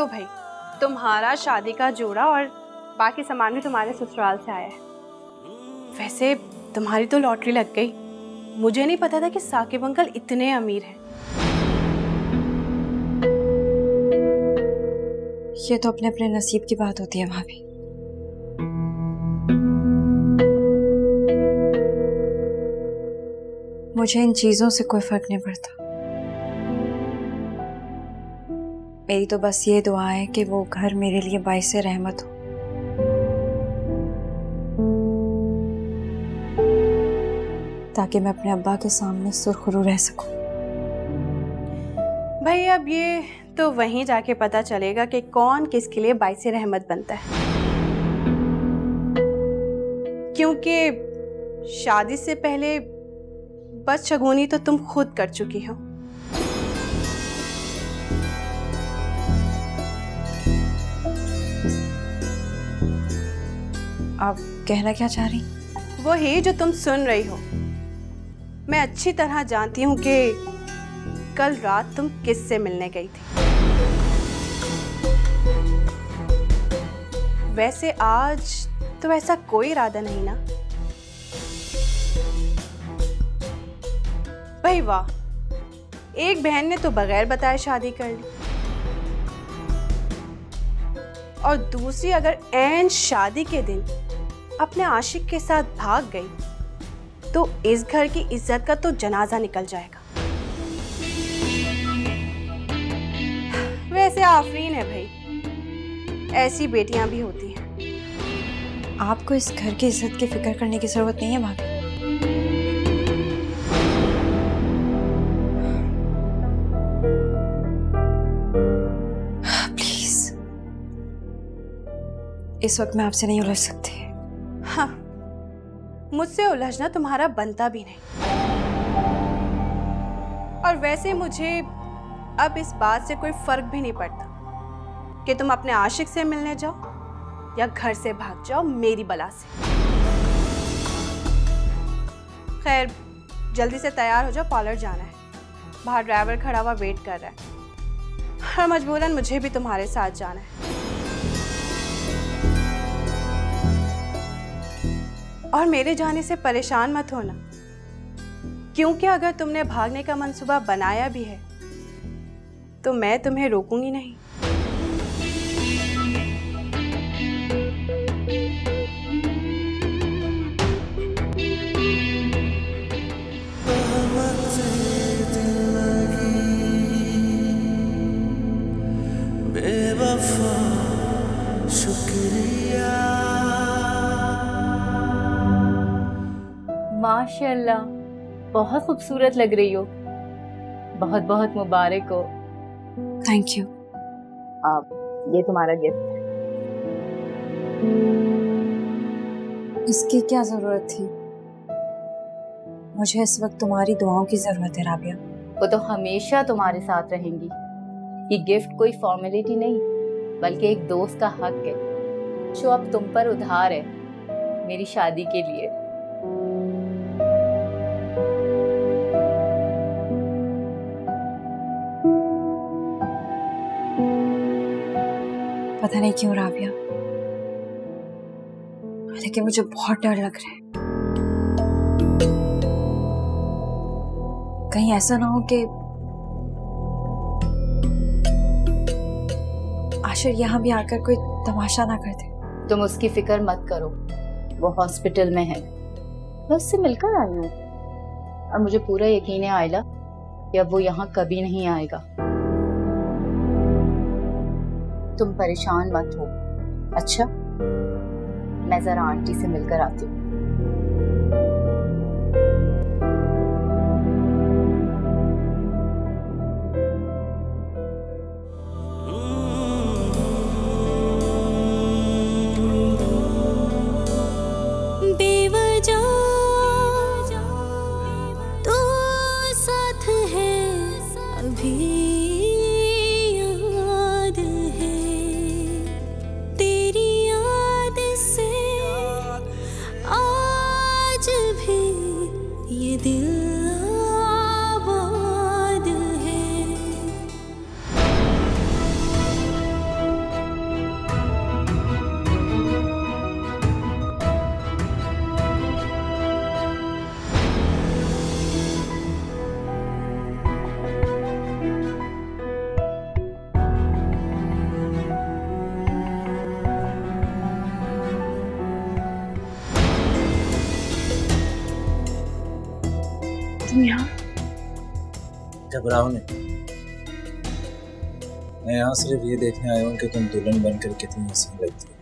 लो भाई, तुम्हारा शादी का जोड़ा और बाकी सामान भी तुम्हारे ससुराल से आया है। वैसे तुम्हारी तो लॉटरी लग गई। मुझे नहीं पता था कि साकिब अंकल इतने अमीर हैं। ये तो अपने अपने नसीब की बात होती है भाभी। मुझे इन चीजों से कोई फर्क नहीं पड़ता। मेरी तो बस ये दुआ है कि वो घर मेरे लिए बाइसे रहमत हो। ताकि मैं अपने अब्बा के सामने सुरखरू रह सकूं। भाई अब ये तो वहीं जाके पता चलेगा कि कौन किसके लिए बाइसे रहमत बनता है, क्योंकि शादी से पहले बदशगुनी तो तुम खुद कर चुकी हो। आप कहना क्या चाह रही? वो ही जो तुम सुन रही हो। मैं अच्छी तरह जानती हूँ कि कल रात तुम किससे मिलने गई थी। वैसे आज तो ऐसा कोई इरादा नहीं ना? भाई वाह, एक बहन ने तो बगैर बताए शादी कर ली और दूसरी अगर ऐन शादी के दिन अपने आशिक के साथ भाग गई तो इस घर की इज्जत का तो जनाजा निकल जाएगा। वैसे आफरीन है भाई, ऐसी बेटियां भी होती हैं। आपको इस घर की इज्जत की फिक्र करने की जरूरत नहीं है भाभी। प्लीज, इस वक्त मैं आपसे नहीं उलझ सकती। हाँ, मुझसे उलझना तुम्हारा बनता भी नहीं। और वैसे मुझे अब इस बात से कोई फर्क भी नहीं पड़ता कि तुम अपने आशिक से मिलने जाओ या घर से भाग जाओ मेरी बला से। खैर, जल्दी से तैयार हो जाओ, पार्लर जाना है। बाहर ड्राइवर खड़ा हुआ वेट कर रहा है और मजबूरन मुझे भी तुम्हारे साथ जाना है। और मेरे जाने से परेशान मत होना, क्योंकि अगर तुमने भागने का मंसूबा बनाया भी है तो मैं तुम्हें रोकूंगी नहीं। माशाल्लाह, बहुत खूबसूरत लग रही हो। बहुत बहुत मुबारक हो। Thank you. आप, ये तुम्हारा गिफ्ट है। इसकी क्या जरूरत थी? मुझे इस वक्त तुम्हारी दुआओं की जरूरत है राबिया। वो तो हमेशा तुम्हारे साथ रहेंगी। ये गिफ्ट कोई फॉर्मेलिटी नहीं, बल्कि एक दोस्त का हक है जो अब तुम पर उधार है मेरी शादी के लिए। पता नहीं क्यों राबिया, लेकिन मुझे बहुत डर लग रहा है। कहीं ऐसा ना हो कि आशिर यहाँ भी आकर कोई तमाशा ना कर दे। तुम उसकी फिक्र मत करो, वो हॉस्पिटल में है। मैं उससे मिलकर आई हूँ और मुझे पूरा यकीन है आयला कि अब वो यहाँ कभी नहीं आएगा। तुम परेशान मत हो। अच्छा, मैं जरा आंटी से मिलकर आती हूँ। यहाँ? घबराओ नहीं, मैं यहाँ सिर्फ ये देखने आया हूँ कि तुम दुल्हन बनकर कितनी हसीन लगती हो।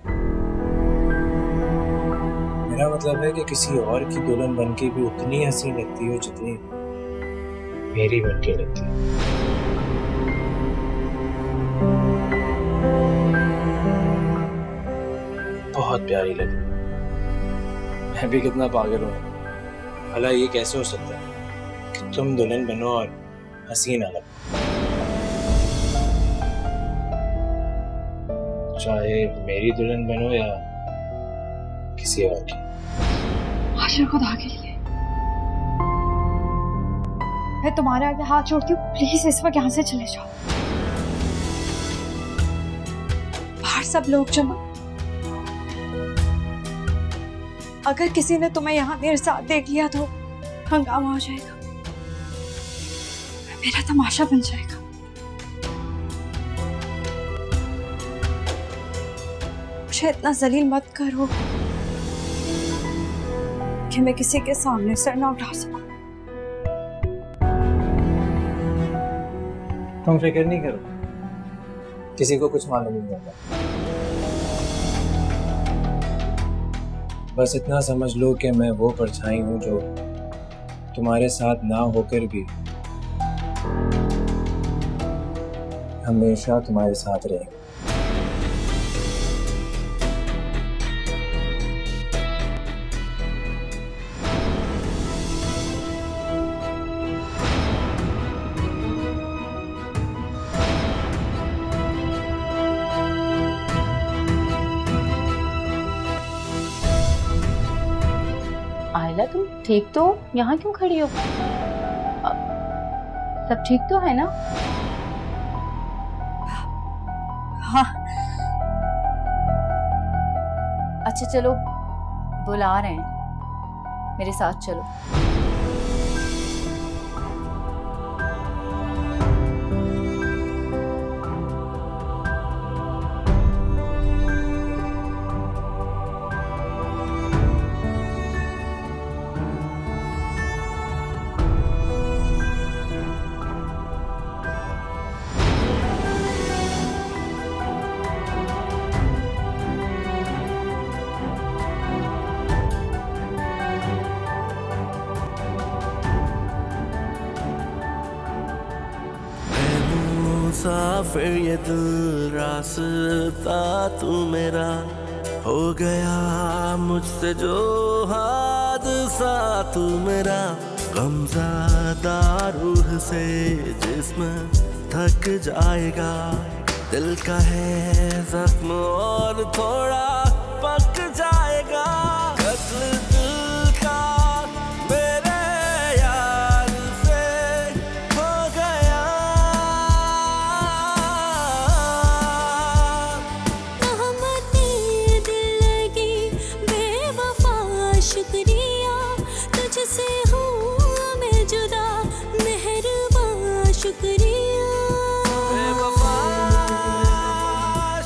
मेरा मतलब है कि किसी और की दुल्हन बनके भी उतनी हसीन लगती हो जितनी मेरी बनके लगती है। बहुत प्यारी लगी। मैं भी कितना पागल हूँ। भला ये कैसे हो सकता है कि तुम दुल्हन बनो और हसीन अलग, चाहे मेरी दुल्हन बनो या किसी और की। आशिर खुदा के लिए मैं तुम्हारे आगे हाथ जोड़ती हूँ, प्लीज इस वक्त यहाँ से चले जाओ। बाहर सब लोग जमा, अगर किसी ने तुम्हें यहाँ मेरे साथ देख लिया तो हंगामा हो जाएगा, मेरा तमाशा बन जाएगा। मुझे इतना जलील मत करो कि मैं किसी के सामने सर ना उठा सकूं। तुम फिक्र नहीं करो, किसी को कुछ मालूम नहीं होगा। बस इतना समझ लो कि मैं वो परछाई हूँ जो तुम्हारे साथ ना होकर भी हमेशा तुम्हारे साथ रहेगी। आयला, तुम ठीक तो? यहाँ क्यों खड़ी हो? सब ठीक तो है ना? हाँ। अच्छा चलो, बुला रहे हैं, मेरे साथ चलो। मुसाफिर ये दिल रास्ता तू मेरा, हो गया मुझसे जो हादसा तू मेरा। गमज़दा रूह से जिस्म थक जाएगा, दिल का है जख्म और थोड़ा पक जाएगा। कत्ल दिल का मेरे यार से हो गया। रहमतें दिल लगी बेवफा, शुक्रिया तुझसे हूँ मैं जुदा, मेहरबान शुक्रिया। बेवफा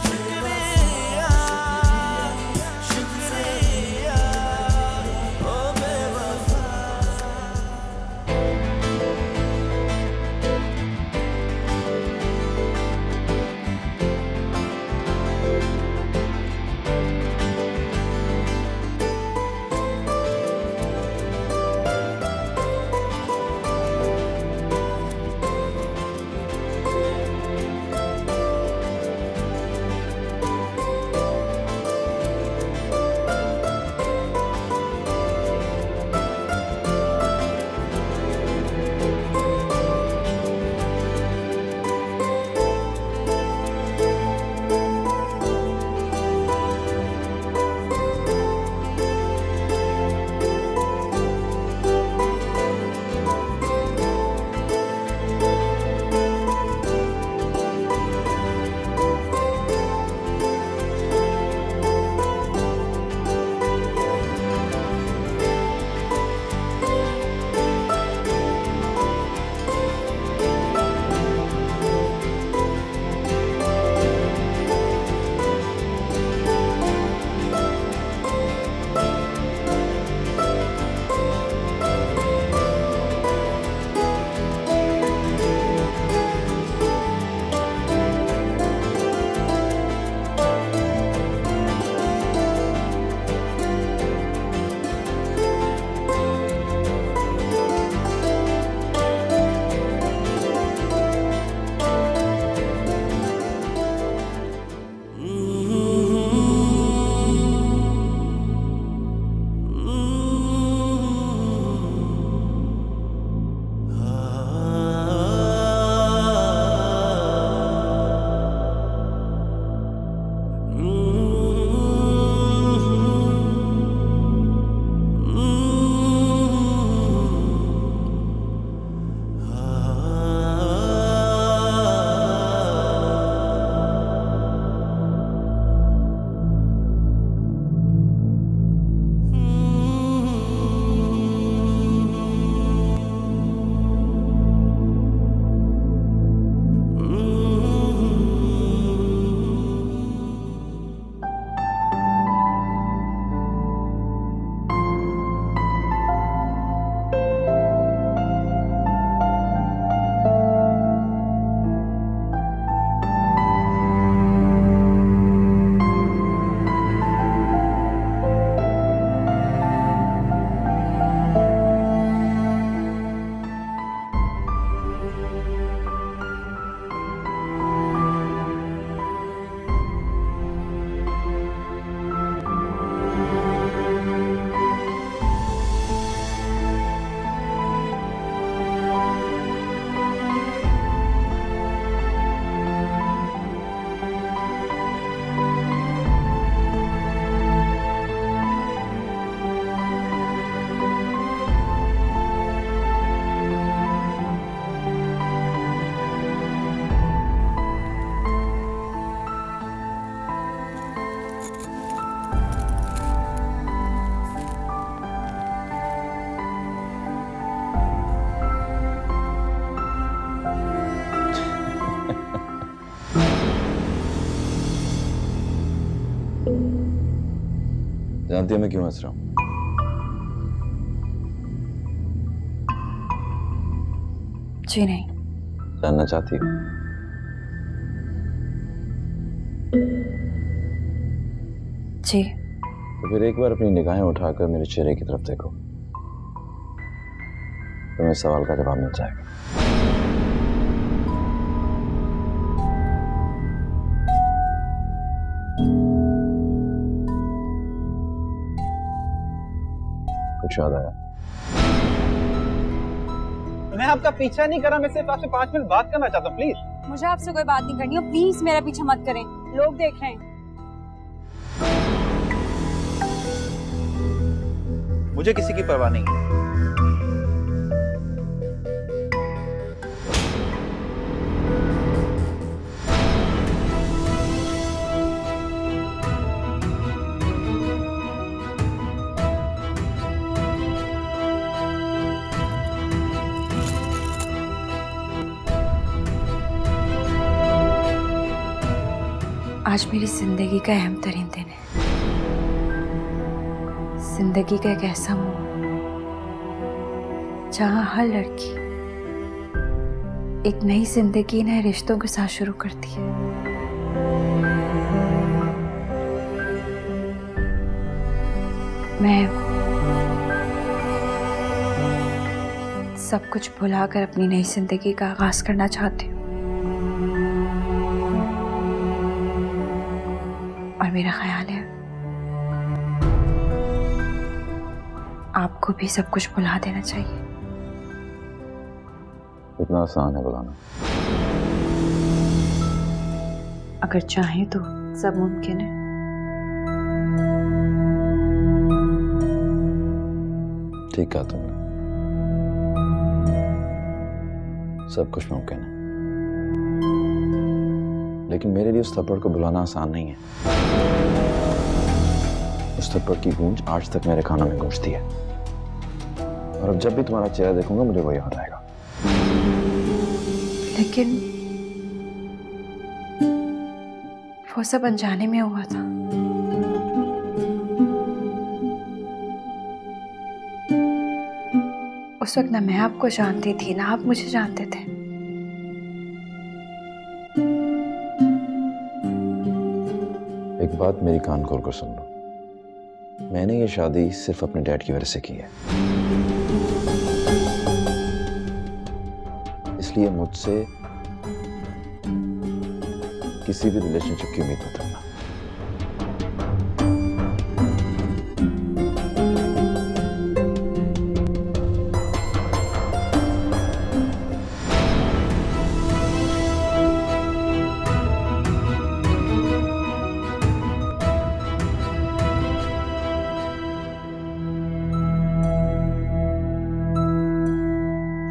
शुक्रिया। जानती हो मैं क्यों हंस रहा हूं? जी नहीं। जानना चाहती हो? जी। तो फिर एक बार अपनी निगाहें उठाकर मेरे चेहरे की तरफ देखो, तुम्हें सवाल का जवाब मिल जाएगा। कुछ याद आया? मैं आपका पीछा नहीं करा, मैं सिर्फ आपसे 5 मिनट बात करना चाहता हूँ, प्लीज। मुझे आपसे कोई बात नहीं करनी है, प्लीज मेरा पीछा मत करें, लोग देख रहे हैं। मुझे किसी की परवाह नहीं है। आज मेरी जिंदगी का अहम तरीन दिन है। जिंदगी का एक ऐसा मोड़ जहां हर लड़की एक नई जिंदगी नए रिश्तों के साथ शुरू करती है। मैं सब कुछ भुलाकर अपनी नई जिंदगी का आगाज करना चाहती हूँ, और मेरा ख्याल है आपको भी सब कुछ भुला देना चाहिए। इतना आसान है बुलाना? अगर चाहें तो सब मुमकिन है। ठीक कहा तुमने, सब कुछ मुमकिन है, लेकिन मेरे लिए उस थप्पड़ को बुलाना आसान नहीं है। उस थप्पड़ की गूंज आज तक मेरे कानों में गूंजती है, और अब जब भी तुम्हारा चेहरा देखूंगा मुझे वो याद आएगा। लेकिन वो सब अनजाने में हुआ था। उस वक्त ना मैं आपको जानती थी ना आप मुझे जानते थे। एक बात मेरी कान खोल कर सुन लो, मैंने ये शादी सिर्फ अपने डैड की वजह से की है, इसलिए मुझसे किसी भी रिलेशनशिप की उम्मीद मत रखना।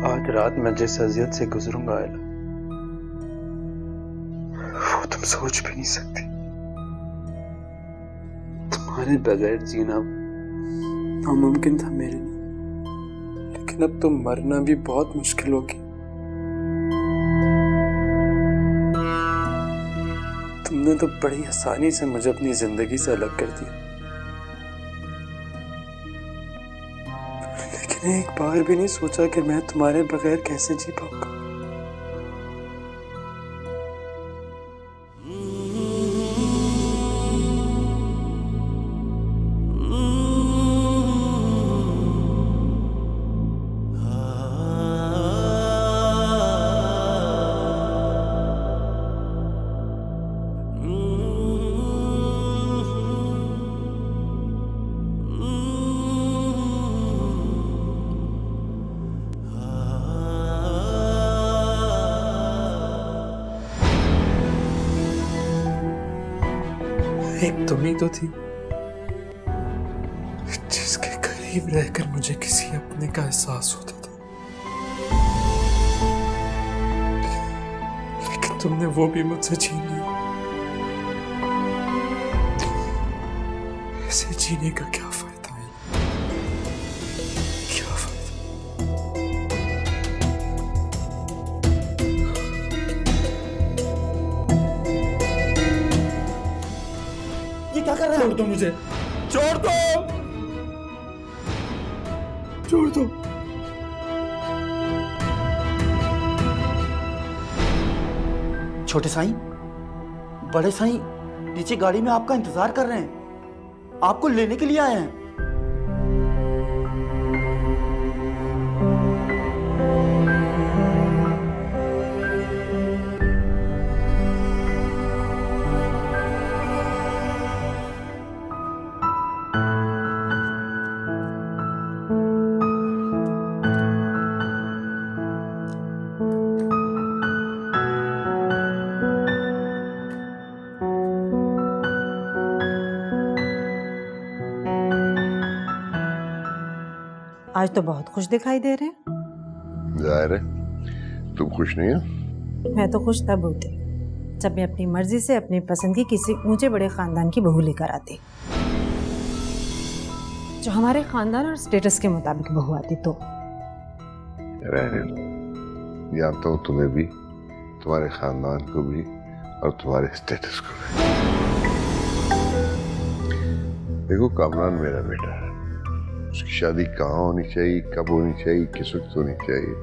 आज रात मैं जिस अजियत से गुजरूंगा आयला, वो तुम सोच भी नहीं सकती। तुम्हारे बगैर जीना नामुमकिन था मेरे लिए, लेकिन अब तो मरना भी बहुत मुश्किल होगी। तुमने तो बड़ी आसानी से मुझे अपनी जिंदगी से अलग कर दिया, लेकिन एक बार भी नहीं सोचा कि मैं तुम्हारे बगैर कैसे जी पाऊंगा। एक तुम ही तो थी जिसके करीब रहकर मुझे किसी अपने का एहसास होता था, लेकिन तुमने वो भी मुझसे छीन लिया। ऐसे जीने का क्या फायदा है? क्या फायदा? ये क्या कर रहे हो तुम मुझे? छोड़ दो, छोड़ दो। छोटे साईं, बड़े साईं नीचे गाड़ी में आपका इंतजार कर रहे हैं, आपको लेने के लिए आए हैं। आज तो बहुत खुश दिखाई दे रहे हैं। जाहिर है तुम खुश नहीं हो। मैं तो खुश तब होती जब मैं अपनी मर्जी से अपनी पसंद की किसी ऊंचे बड़े खानदान की बहू लेकर आती, जो हमारे खानदान और स्टेटस के मुताबिक बहू आती। तो जानता हूँ तुम्हें भी, तुम्हारे खानदान को भी और तुम्हारे स्टेटस को भी। देखो कामरान मेरा बेटा है, उसकी शादी कहाँ होनी चाहिए, कब होनी चाहिए, किस वक्त होनी चाहिए,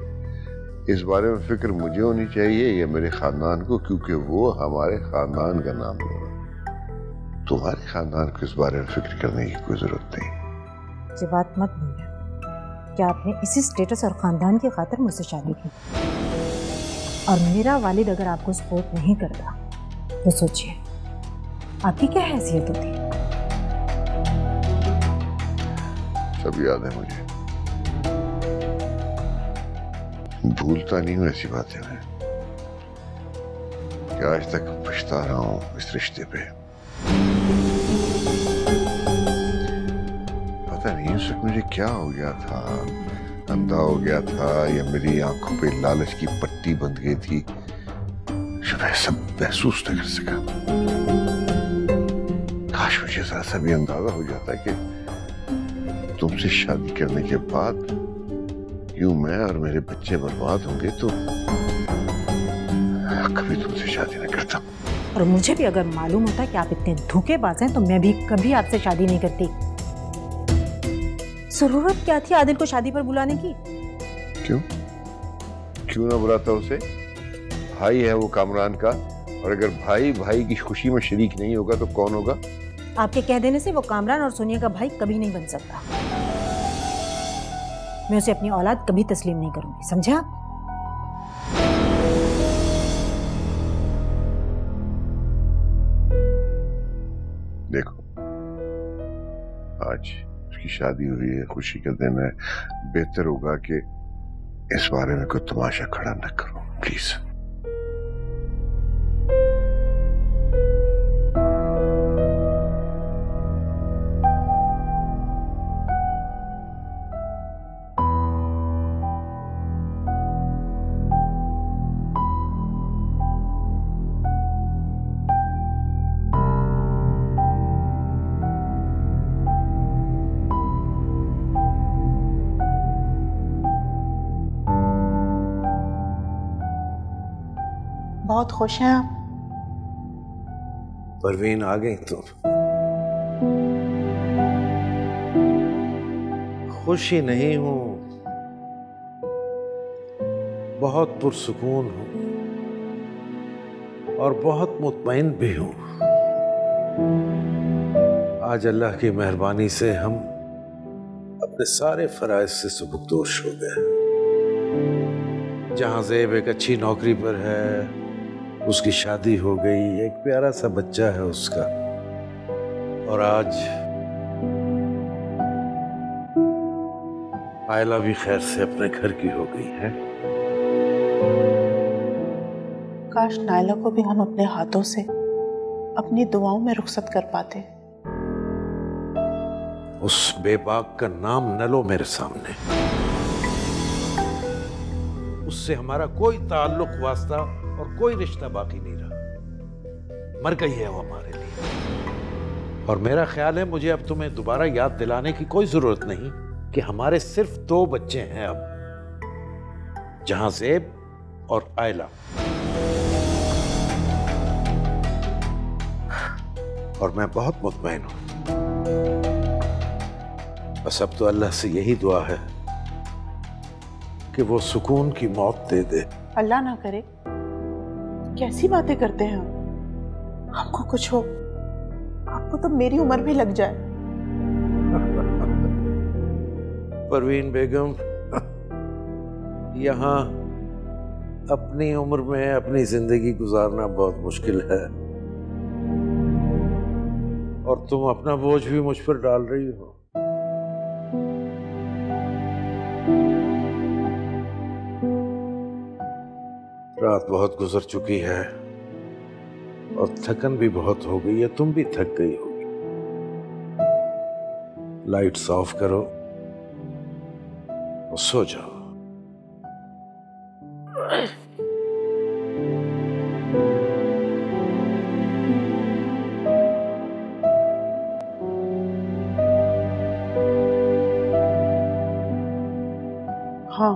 इस बारे में फिक्र मुझे होनी चाहिए या मेरे खानदान को, क्योंकि वो हमारे खानदान का नाम है। तुम्हारे खानदान को इस बारे में फिक्र करने की कोई जरूरत नहीं। ये बात मत भूलिए कि आपने इसी स्टेटस और खानदान की खातिर मुझसे शादी की, और मेरा वालिद अगर आपको सपोर्ट नहीं करता तो सोचिए आपकी क्या हैसियत होती। सब याद है मुझे, भूलता नहीं हूं ऐसी बातें मैं, कि आज तक पछता रहा हूं इस रिश्ते पे। पता नहीं उस वक्त मुझे क्या हो गया था, अंधा हो गया था या मेरी आंखों पे लालच की पट्टी बंध गई थी, जो मैं सब महसूस न कर सका। काश मुझे जरा सा भी अंदाजा हो जाता कि तुमसे शादी करने के बाद यूं मैं और मेरे बच्चे बर्बाद होंगे तो कभी तुमसे शादी न करता। और मुझे भी अगर मालूम होता कि आप इतने धोखेबाज हैं तो मैं भी कभी आपसे शादी नहीं करती। जरूरत क्या थी आदिल को शादी पर बुलाने की? क्यों ना बुलाता उसे? भाई है वो कामरान का, और अगर भाई भाई की खुशी में शरीक नहीं होगा तो कौन होगा? आपके कह देने से वो कामरान और सोनिया का भाई कभी नहीं बन सकता। मैं उसे अपनी औलाद कभी तस्लीम नहीं करूंगी, समझे आप? देखो आज उसकी शादी हुई है, खुशी का दिन है, बेहतर होगा कि इस बारे में कोई तमाशा खड़ा न करो प्लीज। बहुत खुश हैं आप? परवीन आ गई तुम? खुश ही नहीं हूं, बहुत पुरसुकून हूं और बहुत मुतमईन भी हूं। आज अल्लाह की मेहरबानी से हम अपने सारे फराइज से सुबुकदोश हो गए। जहां ज़ेब एक अच्छी नौकरी पर है, उसकी शादी हो गई, एक प्यारा सा बच्चा है उसका, और आज आयला भी खैर से अपने घर की हो गई है। काश नायला को भी हम अपने हाथों से अपनी दुआओं में रुखसत कर पाते। उस बेबाक का नाम न लो मेरे सामने, उससे हमारा कोई ताल्लुक वास्ता और कोई रिश्ता बाकी नहीं रहा। मर गई है वो हमारे लिए। और मेरा ख्याल है मुझे अब तुम्हें दोबारा याद दिलाने की कोई जरूरत नहीं कि हमारे सिर्फ 2 बच्चे हैं अब, जहां ज़ेब और आयला। और मैं बहुत मुतमईन हूं बस अब तो अल्लाह से यही दुआ है कि वो सुकून की मौत दे दे। अल्लाह ना करे। कैसी बातें करते हैं हम? हमको कुछ हो, आपको तो मेरी उम्र भी लग जाए। परवीन बेगम, यहाँ अपनी उम्र में अपनी जिंदगी गुजारना बहुत मुश्किल है और तुम अपना बोझ भी मुझ पर डाल रही हो। रात बहुत गुजर चुकी है और थकन भी बहुत हो गई है, तुम भी थक गई होगी। लाइट्स ऑफ करो और सो जाओ। हाँ,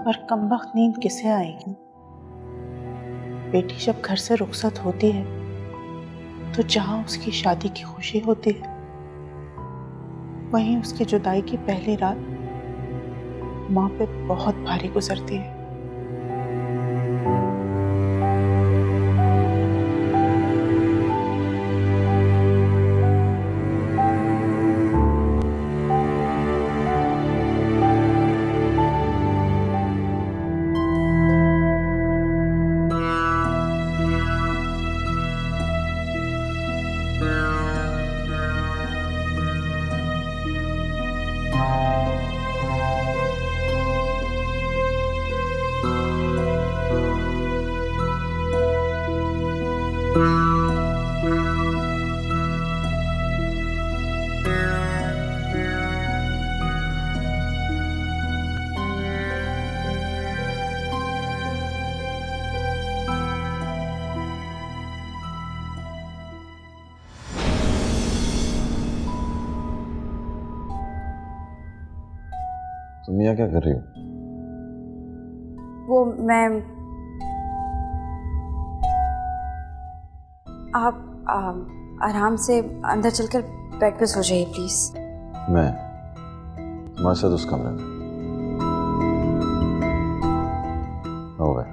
और कमबख्त नींद किसे आएगी? बेटी जब घर से रुखसत होती है तो जहाँ उसकी शादी की खुशी होती है, वहीं उसकी जुदाई की पहली रात माँ पे बहुत भारी गुजरती है। तुम यहाँ क्या कर रही हो? वो मैं आप आराम से अंदर चलकर बेड पे सो जाइए प्लीज। मैं तुम्हारे साथ उस कमरे में। हो गया,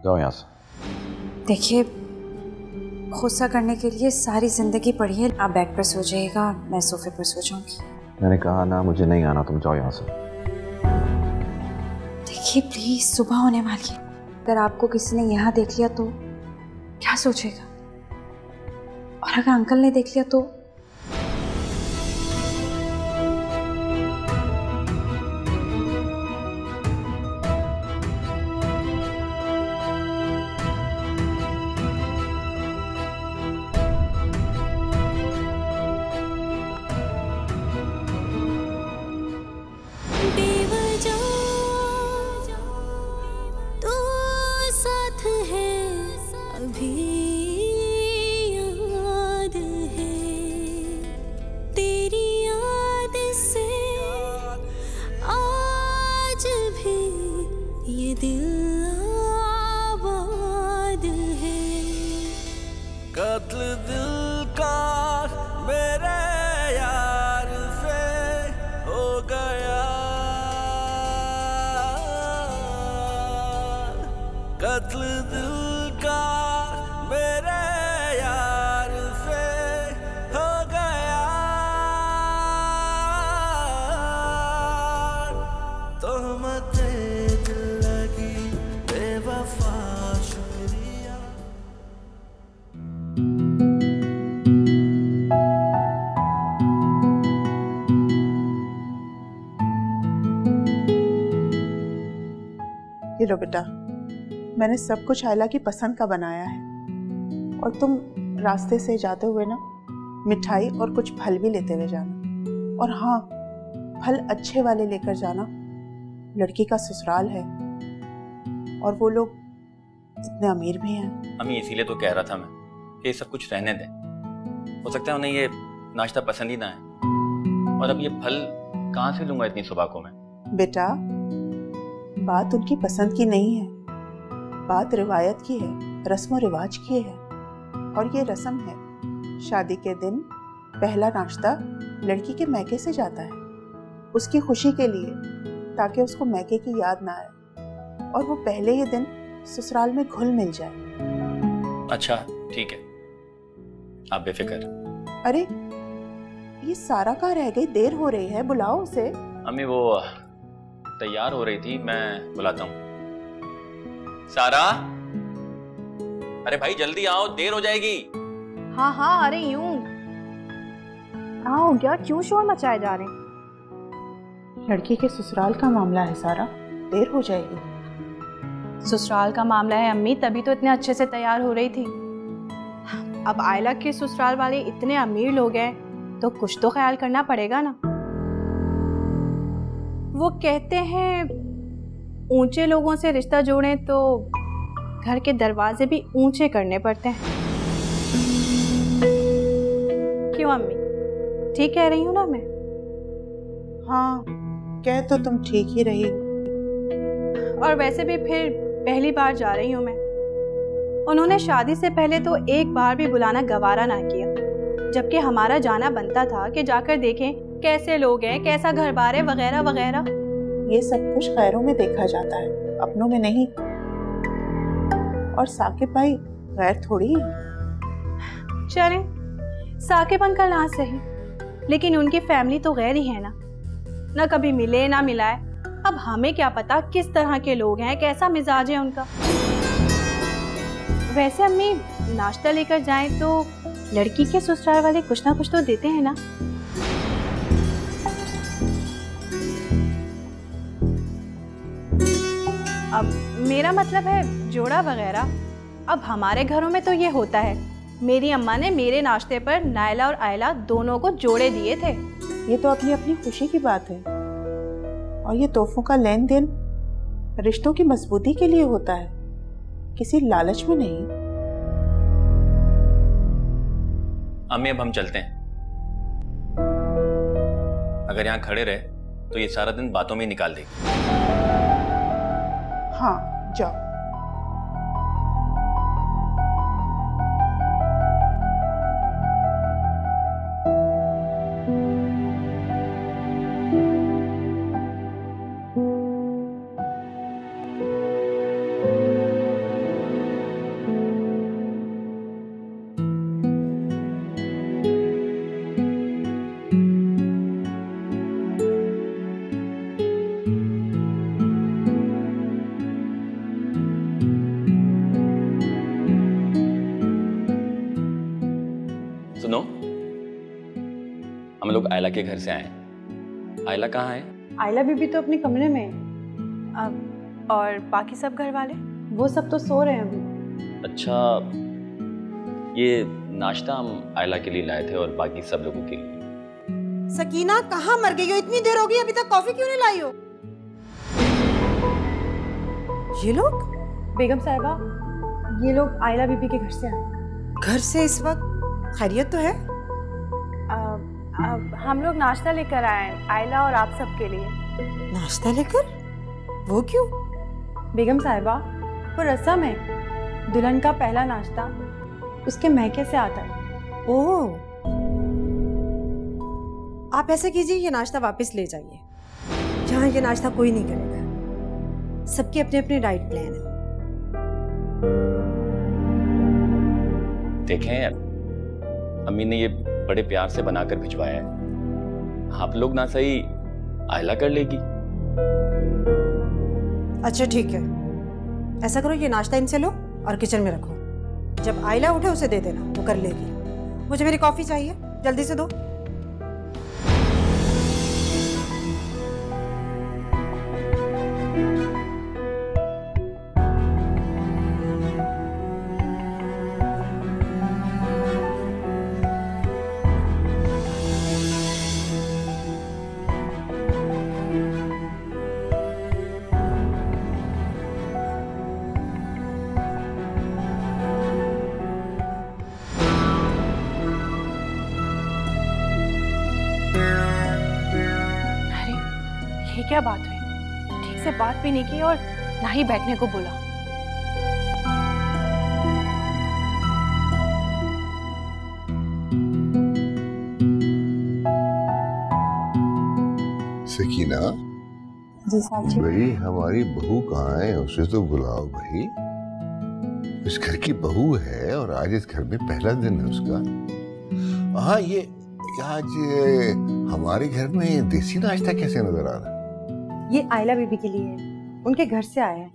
जाओ यहाँ से। देखिए, गुस्सा करने के लिए सारी जिंदगी पड़ी है। आप बेड पर सो जाइएगा, मैं सोफे पर सो जाऊंगी। मैंने कहा ना, मुझे नहीं आना, तुम जाओ यहाँ से। देखिए प्लीज, सुबह होने वाली है। अगर आपको किसी ने यहाँ देख लिया तो क्या सोचेगा? और अगर अंकल ने देख लिया तो? कत्ल दिल का मेरे यार से हो गया, कत्ल दिल का मेरे यार से हो गया, तोहमते दिल लगी बेवफा शुक्रिया। ये लो बेटा, मैंने सब कुछ आयला की पसंद का बनाया है। और तुम रास्ते से जाते हुए ना मिठाई और कुछ फल भी लेते हुए जाना। और हाँ, फल अच्छे वाले लेकर जाना। लड़की का ससुराल है और वो लोग इतने अमीर भी हैं। अम्मी, इसीलिए तो कह रहा था मैं कि ये सब कुछ रहने दें। हो सकता है उन्हें ये नाश्ता पसंद ही ना है। और अब ये फल कहाँ से लूंगा इतनी सुबह को मैं? बेटा, बात उनकी पसंद की नहीं है, बात रिवायत की है, रस्म रिवाज की है। और ये रस्म है, शादी के दिन पहला नाश्ता लड़की के मैके से जाता है उसकी खुशी के लिए, ताकि उसको मैके की याद ना आए और वो पहले ही दिन ससुराल में घुल मिल जाए। अच्छा ठीक है, आप बेफिक्र। अरे ये सारा कहाँ रह गई? देर हो रही है, बुलाओ उसे। अम्मी वो तैयार हो रही थी, मैं बुलाता हूँ। सारा, अरे भाई जल्दी आओ, देर हो जाएगी। हाँ हाँ आ रही हूँ। आओ, क्या क्यों शोर मचाए जा रहे हैं? लड़की के ससुराल का मामला है सारा, देर हो जाएगी। ससुराल का मामला है अम्मी, तभी तो इतने अच्छे से तैयार हो रही थी। अब आयला के ससुराल वाले इतने अमीर लोग हैं तो कुछ तो ख्याल करना पड़ेगा ना। वो कहते हैं ऊंचे लोगों से रिश्ता जोड़ें तो घर के दरवाजे भी ऊंचे करने पड़ते हैं। क्यों अम्मी, ठीक कह रही हूँ ना मैं? हाँ, कह तो तुम ठीक ही रही हो। और वैसे भी फिर पहली बार जा रही हूँ मैं। उन्होंने शादी से पहले तो एक बार भी बुलाना गवारा ना किया, जबकि हमारा जाना बनता था कि जाकर देखें कैसे लोग हैं, कैसा घर बार है, वगैरह वगैरह। ये सब कुछ खैरों में देखा जाता है, अपनों में नहीं। और साकिब भाई गैर थोड़ी है। चले, साकिब अंकल ना सही, लेकिन उनकी फैमिली तो गैर ही है ना कभी मिले ना मिलाए। अब हमें क्या पता किस तरह के लोग हैं, कैसा मिजाज है उनका। वैसे अम्मी नाश्ता लेकर जाएं तो लड़की के ससुराल वाले कुछ ना कुछ तो देते हैं ना? अब मेरा मतलब है जोड़ा वगैरह। अब हमारे घरों में तो ये होता है। मेरी अम्मा ने मेरे नाश्ते पर नायला और आयला दोनों को जोड़े दिए थे। ये तो अपनी अपनी खुशी की बात है, और ये तोहफों का लेन देन रिश्तों की मजबूती के लिए होता है, किसी लालच में नहीं। अम्मी अब हम चलते हैं। अगर यहाँ खड़े रहे तो ये सारा दिन बातों में ही निकाल देगी। हाँ जाओ। सुनो, हम लोग आयला के घर से आए। आयला कहाँ है? आयला बीबी तो अपने कमरे में है। और बाकी सब घर वाले वो सब तो सो रहे हैं अभी। अच्छा, ये नाश्ता हम आयला के लिए लाए थे और बाकी सब लोगों के लिए। सकीना कहाँ मर गई हो? इतनी देर हो गई, अभी तक कॉफी क्यों नहीं लाई हो? ये लोग? बेगम साहिबा, ये लोग आयला बीबी के घर से आए। घर से इस वक्त? खैरियत तो है? हम लोग नाश्ता लेकर आए हैं आयला और आप सब के लिए। नाश्ता लेकर? वो क्यों? बेगम साहिबा, वो रस्म है, दुल्हन का पहला नाश्ता उसके मैके से आता है। ओह, आप ऐसा कीजिए, ये नाश्ता वापस ले जाइए। यहाँ ये नाश्ता कोई नहीं करेगा, सबके अपने अपने डाइट प्लान है। देखें, अम्मी ने ये बड़े प्यार से बनाकर भिजवाया है। आप लोग ना सही आयला कर लेगी। अच्छा ठीक है, ऐसा करो, ये नाश्ता इनसे लो और किचन में रखो। जब आयला उठे उसे दे देना, वो कर लेगी। मुझे मेरी कॉफी चाहिए, जल्दी से दो। ये क्या बात हुई? ठीक से बात भी नहीं की और ना ही बैठने को बोला। यकीना, जी साहब जी। भाई हमारी बहू कहाँ है? उसे तो बुलाओ भाई। इस घर की बहू है और आज इस घर में पहला दिन है उसका। हाँ, ये आज हमारे घर में देसी नाश्ता कैसे नजर आ रहा है? ये आयला बीबी के लिए है, उनके घर से आया है।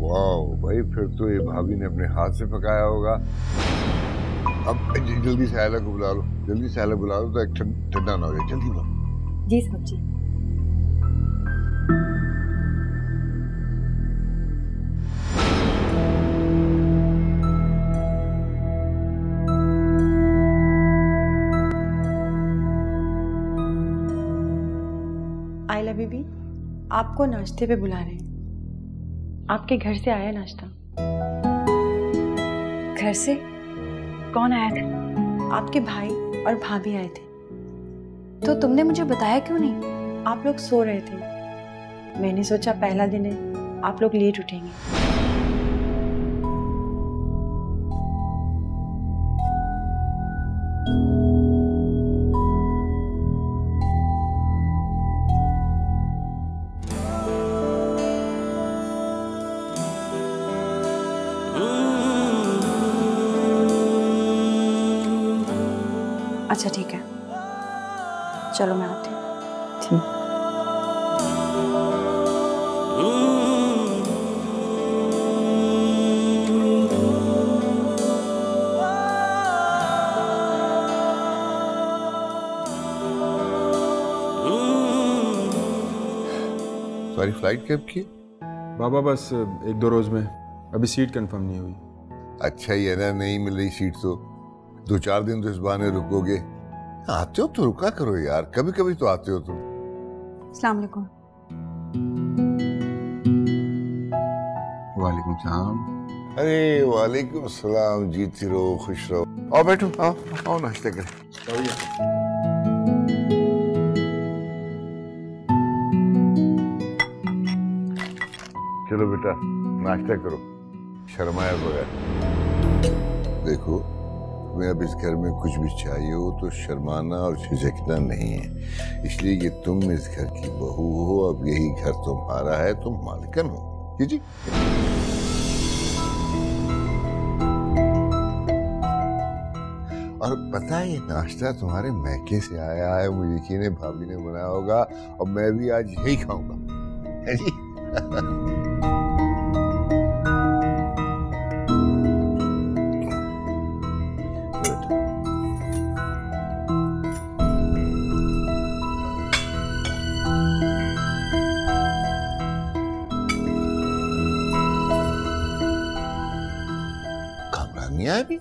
वाह भाई, फिर तो ये भाभी ने अपने हाथ से पकाया होगा। अब जल्दी से आयला को बुला लो, जल्दी से आयला बुला लो तो एक ठंडा ना हो जाए। जल्दी बुलाओ। जी साहब जी। आयला बीबी आपको नाश्ते पे बुला रहे हैं। आपके घर से आया नाश्ता। घर से? कौन आया था? आपके भाई और भाभी आए थे। तो तुमने मुझे बताया क्यों नहीं? आप लोग सो रहे थे। मैंने सोचा पहला दिन है, आप लोग लेट उठेंगे। अच्छा ठीक है, चलो मैं आती हूँ। ठीक। तुम्हारी फ्लाइट कब की? बाबा बस 1-2 रोज में, अभी सीट कंफर्म नहीं हुई। अच्छा ही है ना, नहीं मिल रही सीट तो 2-4 दिन तो इस बहाने रुकोगे। आते हो तो रुका करो यार, कभी कभी तो आते हो तुम। अस्सलाम वालेकुम। वालेकुम सलाम। अरे वालेकुम सलाम, जीती रहो, खुश रहो। आओ बैठो, आओ आओ नाश्ता करें। चलो बेटा नाश्ता करो, शर्माया बगैर। देखो, तुम्हें अब इस घर में कुछ भी चाहिए हो तो शर्माना और झिझकना नहीं है, इसलिए कि तुम इस घर की बहू हो। अब यही घर तुम्हारा है, तुम मालिकन हो। जी और पता है, ये नाश्ता तुम्हारे मैके से आया है, मुझे यकीन है भाभी ने बनाया होगा और मैं भी आज यही खाऊंगा। है जी? कामरान नहीं आया अभी?